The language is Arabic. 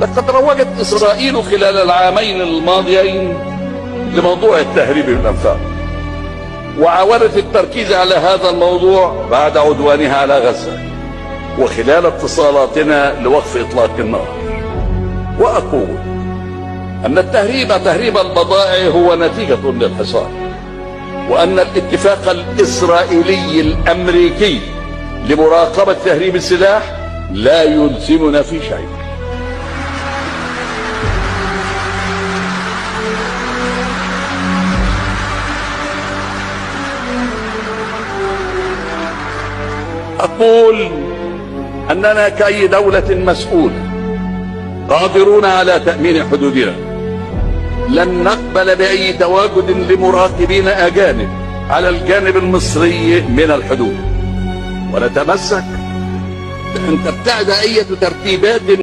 لقد روجت إسرائيل خلال العامين الماضيين لموضوع التهريب بالأنفاق، وعاودت التركيز على هذا الموضوع بعد عدوانها على غزة وخلال اتصالاتنا لوقف إطلاق النار. وأقول أن تهريب البضائع هو نتيجة للحصار، وأن الاتفاق الإسرائيلي الأمريكي لمراقبة تهريب السلاح لا يلزمنا في شيء. أقول أننا كأي دولة مسؤولة قادرون على تأمين حدودنا. لن نقبل بأي تواجد لمراقبين أجانب على الجانب المصري من الحدود، ونتمسك بأن تبتعد أي ترتيبات